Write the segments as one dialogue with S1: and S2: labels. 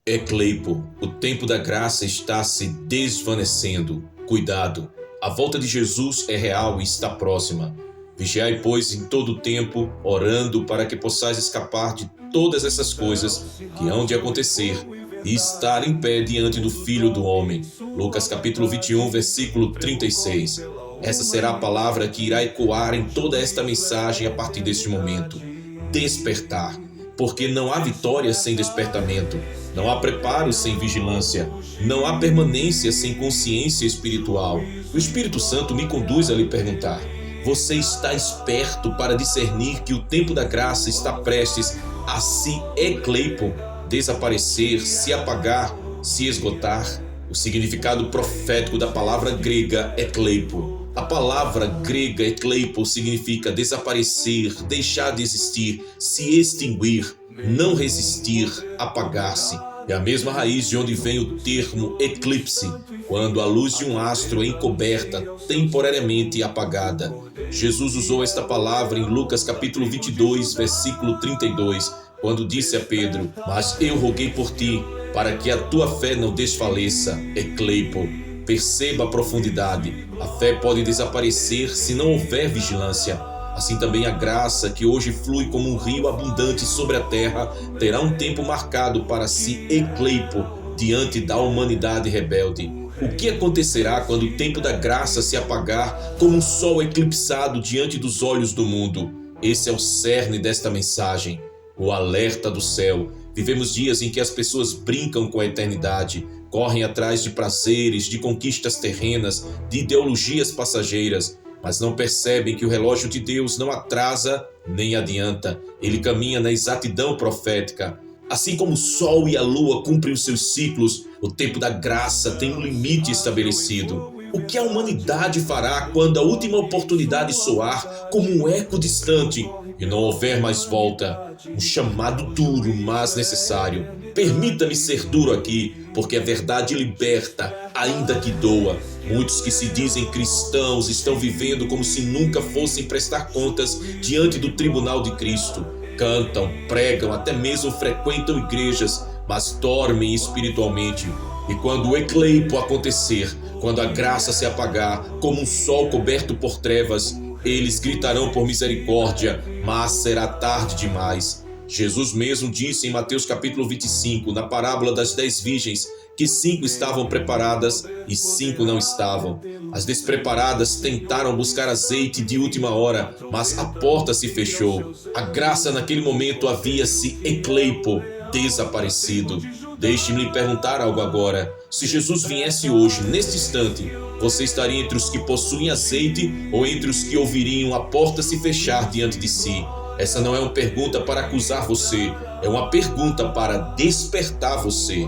S1: Ecleipo, o tempo da graça está se desvanecendo. Cuidado, a volta de Jesus é real e está próxima. Vigiai, pois, em todo o tempo, orando para que possais escapar de todas essas coisas que hão de acontecer e estar em pé diante do Filho do Homem. Lucas capítulo 21, versículo 36. Essa será a palavra que irá ecoar em toda esta mensagem a partir deste momento. Despertar. Porque não há vitória sem despertamento, não há preparo sem vigilância, não há permanência sem consciência espiritual. O Espírito Santo me conduz a lhe perguntar: você está esperto para discernir que o tempo da graça está prestes a se ecleipo, desaparecer, se apagar, se esgotar? O significado profético da palavra grega ecleipo. A palavra grega ecleipo significa desaparecer, deixar de existir, se extinguir, não resistir, apagar-se. É a mesma raiz de onde vem o termo eclipse, quando a luz de um astro é encoberta, temporariamente apagada. Jesus usou esta palavra em Lucas capítulo 22, versículo 32, quando disse a Pedro: mas eu roguei por ti, para que a tua fé não desfaleça. Ecleipo. Perceba a profundidade. A fé pode desaparecer se não houver vigilância. Assim também a graça, que hoje flui como um rio abundante sobre a terra, terá um tempo marcado para se ecleipo diante da humanidade rebelde. O que acontecerá quando o tempo da graça se apagar como um sol eclipsado diante dos olhos do mundo? Esse é o cerne desta mensagem, o alerta do céu. Vivemos dias em que as pessoas brincam com a eternidade, correm atrás de prazeres, de conquistas terrenas, de ideologias passageiras, mas não percebem que o relógio de Deus não atrasa nem adianta. Ele caminha na exatidão profética. Assim como o sol e a lua cumprem os seus ciclos, o tempo da graça tem um limite estabelecido. O que a humanidade fará quando a última oportunidade soar como um eco distante e não houver mais volta? Um chamado duro, mas necessário. Permita-me ser duro aqui, porque a verdade liberta, ainda que doa. Muitos que se dizem cristãos estão vivendo como se nunca fossem prestar contas diante do tribunal de Cristo. Cantam, pregam, até mesmo frequentam igrejas, mas dormem espiritualmente. E quando o ecleipo acontecer, quando a graça se apagar como um sol coberto por trevas, eles gritarão por misericórdia, mas será tarde demais. Jesus mesmo disse em Mateus capítulo 25, na parábola das 10 virgens, que 5 estavam preparadas e 5 não estavam. As despreparadas tentaram buscar azeite de última hora, mas a porta se fechou. A graça naquele momento havia se ecleipo, desaparecido. Deixe-me lhe perguntar algo agora. Se Jesus viesse hoje, neste instante, você estaria entre os que possuem azeite ou entre os que ouviriam a porta se fechar diante de si? Essa não é uma pergunta para acusar você, é uma pergunta para despertar você.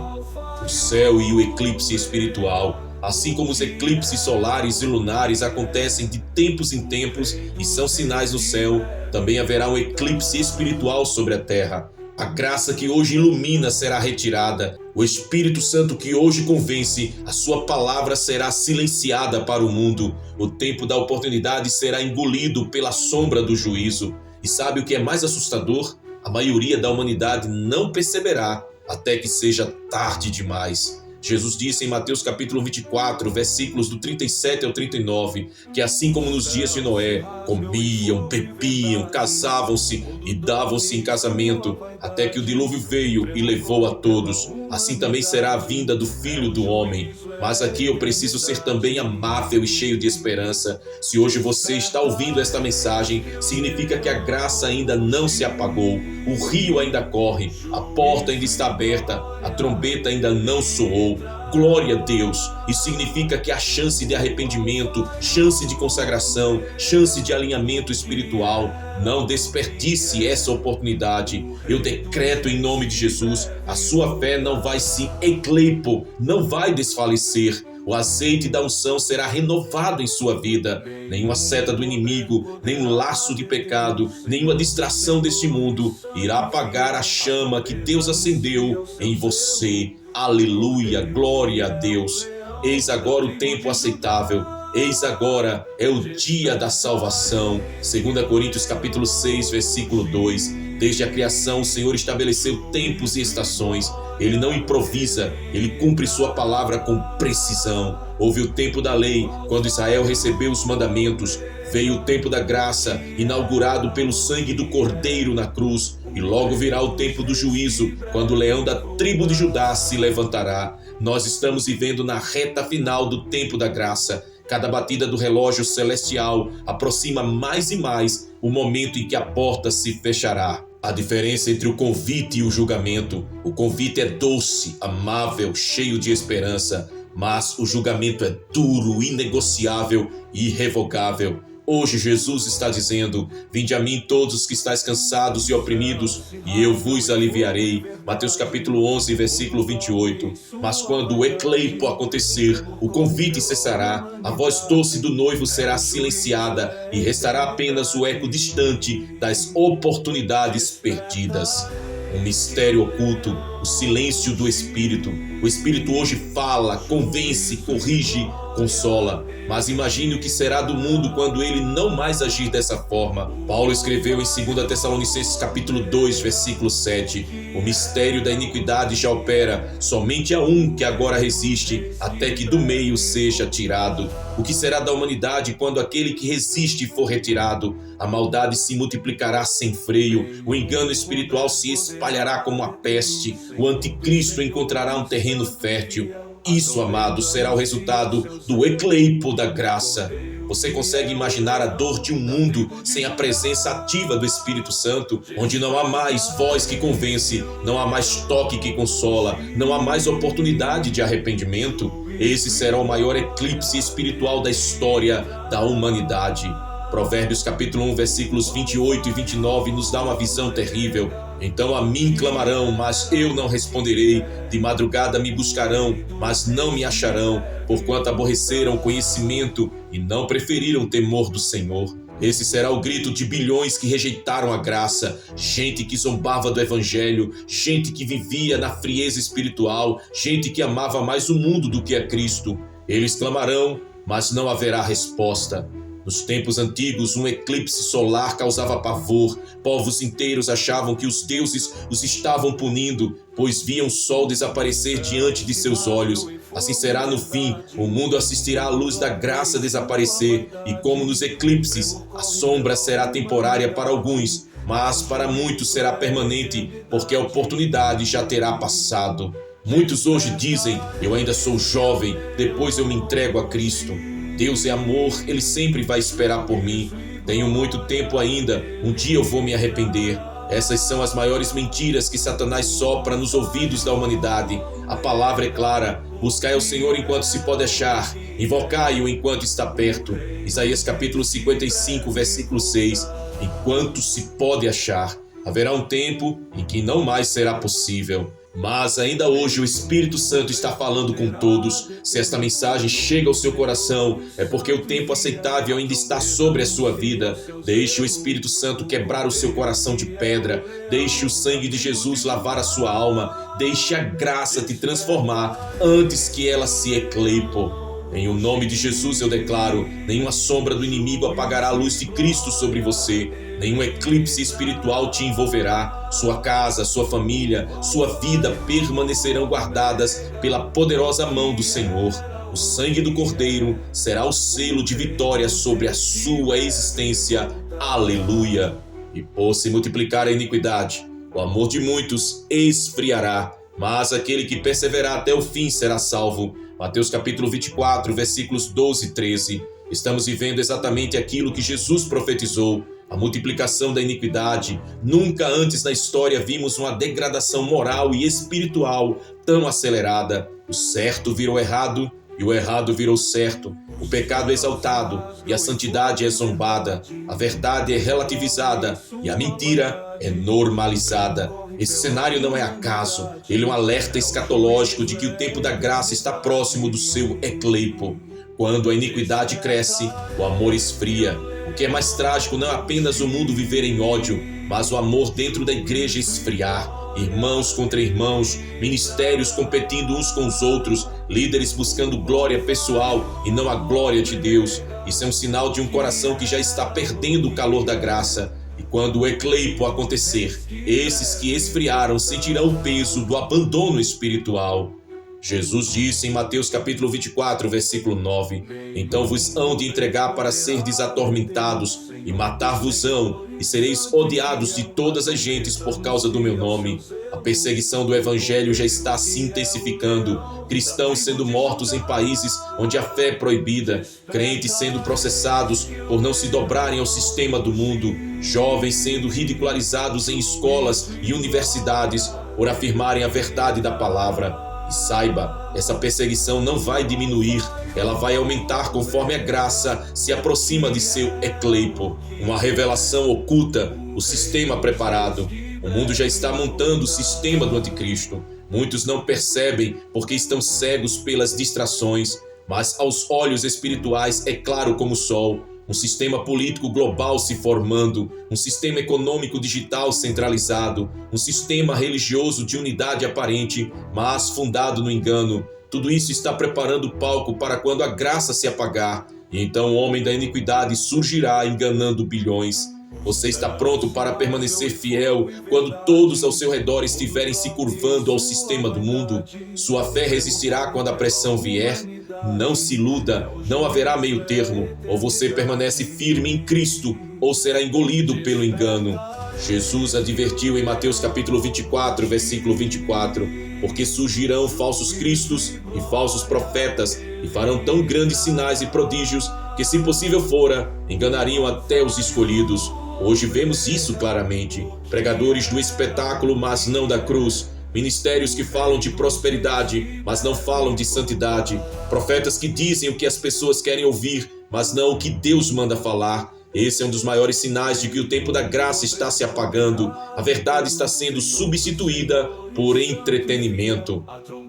S1: O céu e o eclipse espiritual, assim como os eclipses solares e lunares acontecem de tempos em tempos e são sinais no céu, também haverá um eclipse espiritual sobre a terra. A graça que hoje ilumina será retirada. O Espírito Santo que hoje convence, a sua palavra será silenciada para o mundo. O tempo da oportunidade será engolido pela sombra do juízo. E sabe o que é mais assustador? A maioria da humanidade não perceberá até que seja tarde demais. Jesus disse em Mateus capítulo 24, versículos do 37 ao 39, que assim como nos dias de Noé, comiam, bebiam, casavam-se e davam-se em casamento, até que o dilúvio veio e levou a todos. Assim também será a vinda do Filho do Homem. Mas aqui eu preciso ser também amável e cheio de esperança. Se hoje você está ouvindo esta mensagem, significa que a graça ainda não se apagou, o rio ainda corre, a porta ainda está aberta, a trombeta ainda não soou. Glória a Deus! Isso significa que há chance de arrependimento, chance de consagração, chance de alinhamento espiritual. Não desperdice essa oportunidade. Eu decreto em nome de Jesus, a sua fé não vai se ecleipo, não vai desfalecer. O azeite da unção será renovado em sua vida. Nenhuma seta do inimigo, nenhum laço de pecado, nenhuma distração deste mundo irá apagar a chama que Deus acendeu em você. Aleluia, glória a Deus. Eis agora o tempo aceitável. Eis agora é o dia da salvação. 2 Coríntios capítulo 6, versículo 2. Desde a criação, o Senhor estabeleceu tempos e estações. Ele não improvisa, ele cumpre sua palavra com precisão. Houve o tempo da lei, quando Israel recebeu os mandamentos. Veio o tempo da graça, inaugurado pelo sangue do Cordeiro na cruz. E logo virá o tempo do juízo, quando o leão da tribo de Judá se levantará. Nós estamos vivendo na reta final do tempo da graça. Cada batida do relógio celestial aproxima mais e mais o momento em que a porta se fechará. A diferença entre o convite e o julgamento: o convite é doce, amável, cheio de esperança, mas o julgamento é duro, inegociável e irrevogável. Hoje Jesus está dizendo: vinde a mim todos os que estáis cansados e oprimidos, e eu vos aliviarei. Mateus capítulo 11, versículo 28. Mas quando o ecleipo acontecer, o convite cessará, a voz doce do noivo será silenciada e restará apenas o eco distante das oportunidades perdidas. Um mistério oculto, o silêncio do Espírito. O Espírito hoje fala, convence, corrige, consola. Mas imagine o que será do mundo quando ele não mais agir dessa forma. Paulo escreveu em 2 Tessalonicenses capítulo 2, versículo 7. O mistério da iniquidade já opera, somente há um que agora resiste, até que do meio seja tirado. O que será da humanidade quando aquele que resiste for retirado? A maldade se multiplicará sem freio, o engano espiritual se espalhará como a peste, o anticristo encontrará um terreno fértil. Isso, amado, será o resultado do ecleipo da graça. Você consegue imaginar a dor de um mundo sem a presença ativa do Espírito Santo, onde não há mais voz que convence, não há mais toque que consola, não há mais oportunidade de arrependimento? Esse será o maior eclipse espiritual da história da humanidade. Provérbios capítulo 1, versículos 28 e 29 nos dá uma visão terrível. Então a mim clamarão, mas eu não responderei. De madrugada me buscarão, mas não me acharão, porquanto aborreceram o conhecimento e não preferiram o temor do Senhor. Esse será o grito de bilhões que rejeitaram a graça, gente que zombava do evangelho, gente que vivia na frieza espiritual, gente que amava mais o mundo do que a Cristo. Eles clamarão, mas não haverá resposta. Nos tempos antigos, um eclipse solar causava pavor. Povos inteiros achavam que os deuses os estavam punindo, pois viam o sol desaparecer diante de seus olhos. Assim será no fim, o mundo assistirá à luz da graça desaparecer, e como nos eclipses, a sombra será temporária para alguns, mas para muitos será permanente, porque a oportunidade já terá passado. Muitos hoje dizem: eu ainda sou jovem, depois eu me entrego a Cristo. Deus é amor, Ele sempre vai esperar por mim. Tenho muito tempo ainda, um dia eu vou me arrepender. Essas são as maiores mentiras que Satanás sopra nos ouvidos da humanidade. A palavra é clara: buscai ao Senhor enquanto se pode achar, invocai-o enquanto está perto. Isaías capítulo 55, versículo 6. Enquanto se pode achar, haverá um tempo em que não mais será possível. Mas ainda hoje o Espírito Santo está falando com todos. Se esta mensagem chega ao seu coração, é porque o tempo aceitável ainda está sobre a sua vida. Deixe o Espírito Santo quebrar o seu coração de pedra. Deixe o sangue de Jesus lavar a sua alma. Deixe a graça te transformar antes que ela se ecleipo. Em o nome de Jesus eu declaro: nenhuma sombra do inimigo apagará a luz de Cristo sobre você. Nenhum eclipse espiritual te envolverá. Sua casa, sua família, sua vida permanecerão guardadas pela poderosa mão do Senhor. O sangue do Cordeiro será o selo de vitória sobre a sua existência. Aleluia! E por se multiplicar a iniquidade, o amor de muitos esfriará, mas aquele que perseverar até o fim será salvo. Mateus capítulo 24, versículos 12 e 13. Estamos vivendo exatamente aquilo que Jesus profetizou: a multiplicação da iniquidade. Nunca antes na história vimos uma degradação moral e espiritual tão acelerada. O certo virou errado e o errado virou certo. O pecado é exaltado e a santidade é zombada. A verdade é relativizada e a mentira é normalizada. Esse cenário não é acaso. Ele é um alerta escatológico de que o tempo da graça está próximo do seu ecleipo. Quando a iniquidade cresce, o amor esfria. O que é mais trágico não é apenas o mundo viver em ódio, mas o amor dentro da igreja esfriar. Irmãos contra irmãos, ministérios competindo uns com os outros, líderes buscando glória pessoal e não a glória de Deus. Isso é um sinal de um coração que já está perdendo o calor da graça. E quando o ecleipo acontecer, esses que esfriaram sentirão o peso do abandono espiritual. Jesus disse em Mateus capítulo 24, versículo 9: Então vos hão de entregar para serdes atormentados, e matar-vos-ão, e sereis odiados de todas as gentes por causa do meu nome. A perseguição do evangelho já está se intensificando, cristãos sendo mortos em países onde a fé é proibida, crentes sendo processados por não se dobrarem ao sistema do mundo, jovens sendo ridicularizados em escolas e universidades por afirmarem a verdade da palavra. E saiba, essa perseguição não vai diminuir, ela vai aumentar conforme a graça se aproxima de seu ecleipo. Uma revelação oculta, o sistema preparado. O mundo já está montando o sistema do anticristo. Muitos não percebem porque estão cegos pelas distrações, mas aos olhos espirituais é claro como o sol. Um sistema político global se formando, um sistema econômico digital centralizado, um sistema religioso de unidade aparente, mas fundado no engano. Tudo isso está preparando o palco para quando a graça se apagar, e então o homem da iniquidade surgirá enganando bilhões. Você está pronto para permanecer fiel quando todos ao seu redor estiverem se curvando ao sistema do mundo? Sua fé resistirá quando a pressão vier? Não se iluda, não haverá meio termo. Ou você permanece firme em Cristo, ou será engolido pelo engano. Jesus advertiu em Mateus capítulo 24, versículo 24, porque surgirão falsos cristos e falsos profetas, e farão tão grandes sinais e prodígios, que se possível fora, enganariam até os escolhidos. Hoje vemos isso claramente. Pregadores do espetáculo, mas não da cruz. Ministérios que falam de prosperidade, mas não falam de santidade. Profetas que dizem o que as pessoas querem ouvir, mas não o que Deus manda falar. Esse é um dos maiores sinais de que o tempo da graça está se apagando. A verdade está sendo substituída por entretenimento.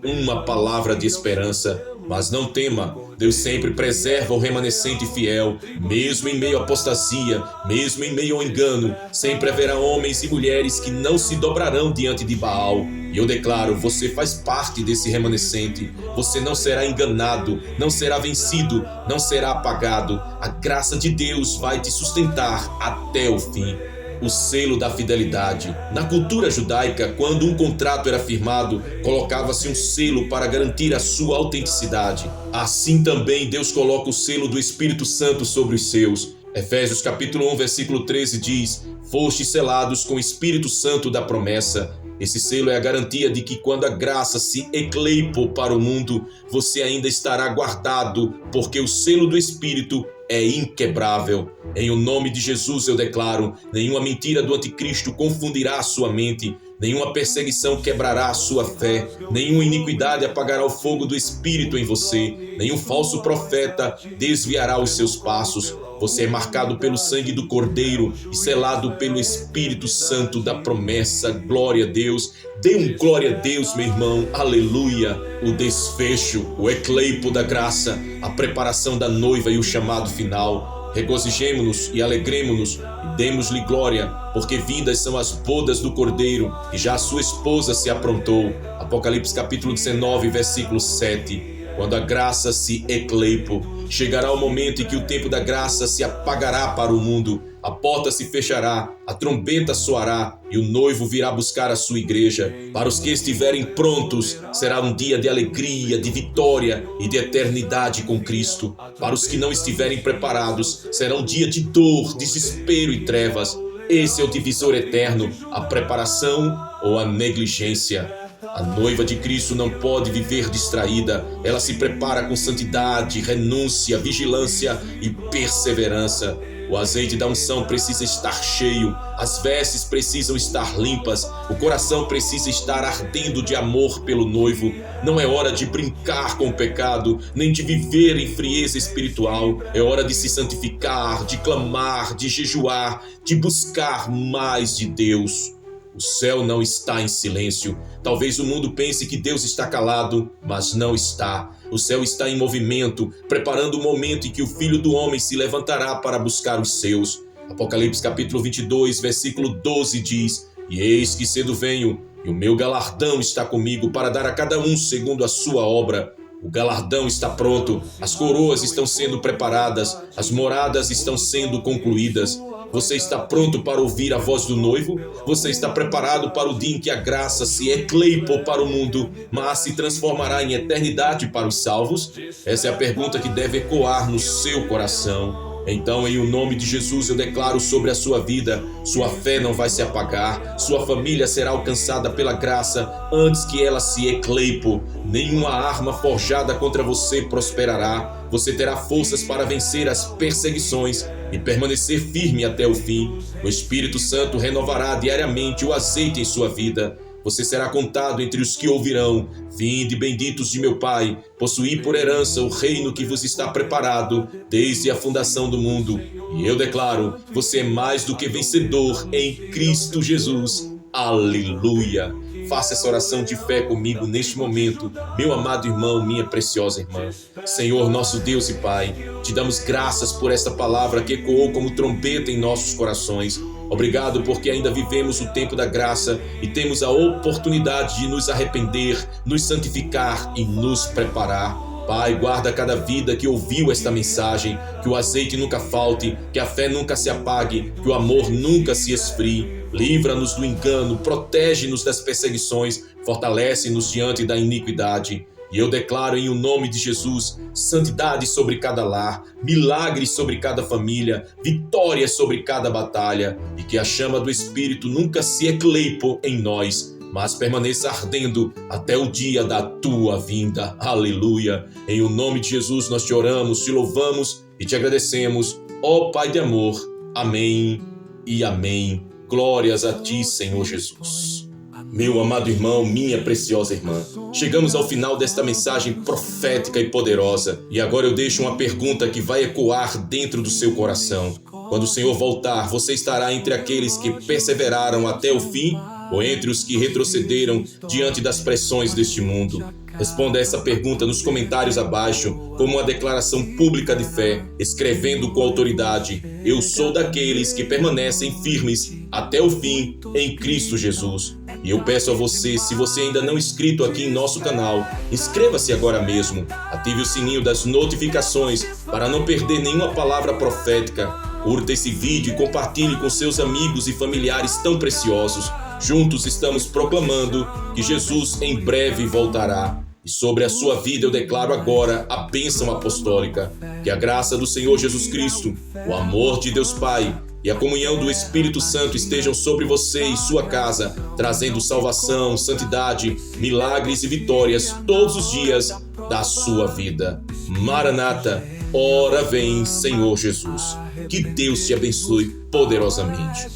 S1: Uma palavra de esperança. Mas não tema, Deus sempre preserva o remanescente fiel, mesmo em meio à apostasia, mesmo em meio ao engano. Sempre haverá homens e mulheres que não se dobrarão diante de Baal. E eu declaro, você faz parte desse remanescente. Você não será enganado, não será vencido, não será apagado. A graça de Deus vai te sustentar até o fim. O selo da fidelidade. Na cultura judaica, quando um contrato era firmado, colocava-se um selo para garantir a sua autenticidade. Assim também Deus coloca o selo do Espírito Santo sobre os seus. Efésios capítulo 1, versículo 13 diz: Fostes selados com o Espírito Santo da promessa. Esse selo é a garantia de que quando a graça se ecleipou para o mundo, você ainda estará guardado, porque o selo do Espírito é inquebrável. Em o nome de Jesus eu declaro, nenhuma mentira do anticristo confundirá a sua mente, nenhuma perseguição quebrará a sua fé, nenhuma iniquidade apagará o fogo do Espírito em você, nenhum falso profeta desviará os seus passos. Você é marcado pelo sangue do Cordeiro e selado pelo Espírito Santo da promessa. Glória a Deus. Dê um glória a Deus, meu irmão. Aleluia. O desfecho, o ecleipo da graça, a preparação da noiva e o chamado final. Regozijemo-nos e alegremo-nos e demos-lhe glória, porque vindas são as bodas do Cordeiro e já a sua esposa se aprontou. Apocalipse capítulo 19, versículo 7. Quando a graça se ecleipo, chegará o momento em que o tempo da graça se apagará para o mundo, a porta se fechará, a trombeta soará e o noivo virá buscar a sua igreja. Para os que estiverem prontos, será um dia de alegria, de vitória e de eternidade com Cristo. Para os que não estiverem preparados, será um dia de dor, desespero e trevas. Esse é o divisor eterno, a preparação ou a negligência. A noiva de Cristo não pode viver distraída. Ela se prepara com santidade, renúncia, vigilância e perseverança. O azeite da unção precisa estar cheio, as vestes precisam estar limpas, o coração precisa estar ardendo de amor pelo noivo. Não é hora de brincar com o pecado, nem de viver em frieza espiritual. É hora de se santificar, de clamar, de jejuar, de buscar mais de Deus. O céu não está em silêncio. Talvez o mundo pense que Deus está calado, mas não está. O céu está em movimento, preparando o momento em que o Filho do Homem se levantará para buscar os seus. Apocalipse capítulo 22, versículo 12 diz: E eis que cedo venho, e o meu galardão está comigo para dar a cada um segundo a sua obra. O galardão está pronto, as coroas estão sendo preparadas, as moradas estão sendo concluídas. Você está pronto para ouvir a voz do noivo? Você está preparado para o dia em que a graça se ecleipou para o mundo, mas se transformará em eternidade para os salvos? Essa é a pergunta que deve ecoar no seu coração. Então, em o nome de Jesus, eu declaro sobre a sua vida: sua fé não vai se apagar, sua família será alcançada pela graça antes que ela se ecleipe. Nenhuma arma forjada contra você prosperará. Você terá forças para vencer as perseguições e permanecer firme até o fim. O Espírito Santo renovará diariamente o azeite em sua vida. Você será contado entre os que ouvirão: vinde, benditos de meu Pai, possuí por herança o reino que vos está preparado desde a fundação do mundo. E eu declaro: você é mais do que vencedor em Cristo Jesus. Aleluia! Faça essa oração de fé comigo neste momento, meu amado irmão, minha preciosa irmã. Senhor, nosso Deus e Pai, te damos graças por esta palavra que ecoou como trombeta em nossos corações. Obrigado porque ainda vivemos o tempo da graça e temos a oportunidade de nos arrepender, nos santificar e nos preparar. Pai, guarda cada vida que ouviu esta mensagem, que o azeite nunca falte, que a fé nunca se apague, que o amor nunca se esfrie. Livra-nos do engano, protege-nos das perseguições, fortalece-nos diante da iniquidade. E eu declaro em o nome de Jesus, santidade sobre cada lar, milagres sobre cada família, vitória sobre cada batalha, e que a chama do Espírito nunca se ecleipe em nós, mas permaneça ardendo até o dia da tua vinda. Aleluia! Em o nome de Jesus nós te oramos, te louvamos e te agradecemos, ó Pai de amor. Amém e amém. Glórias a ti, Senhor Jesus. Meu amado irmão, minha preciosa irmã, chegamos ao final desta mensagem profética e poderosa. E agora eu deixo uma pergunta que vai ecoar dentro do seu coração. Quando o Senhor voltar, você estará entre aqueles que perseveraram até o fim ou entre os que retrocederam diante das pressões deste mundo? Responda essa pergunta nos comentários abaixo como uma declaração pública de fé, escrevendo com autoridade: eu sou daqueles que permanecem firmes até o fim em Cristo Jesus. E eu peço a você, se você ainda não é inscrito aqui em nosso canal, inscreva-se agora mesmo, ative o sininho das notificações para não perder nenhuma palavra profética. Curta esse vídeo e compartilhe com seus amigos e familiares tão preciosos. Juntos estamos proclamando que Jesus em breve voltará. E sobre a sua vida eu declaro agora a bênção apostólica. Que a graça do Senhor Jesus Cristo, o amor de Deus Pai e a comunhão do Espírito Santo estejam sobre você e sua casa, trazendo salvação, santidade, milagres e vitórias todos os dias da sua vida. Maranata, ora vem, Senhor Jesus. Que Deus te abençoe poderosamente.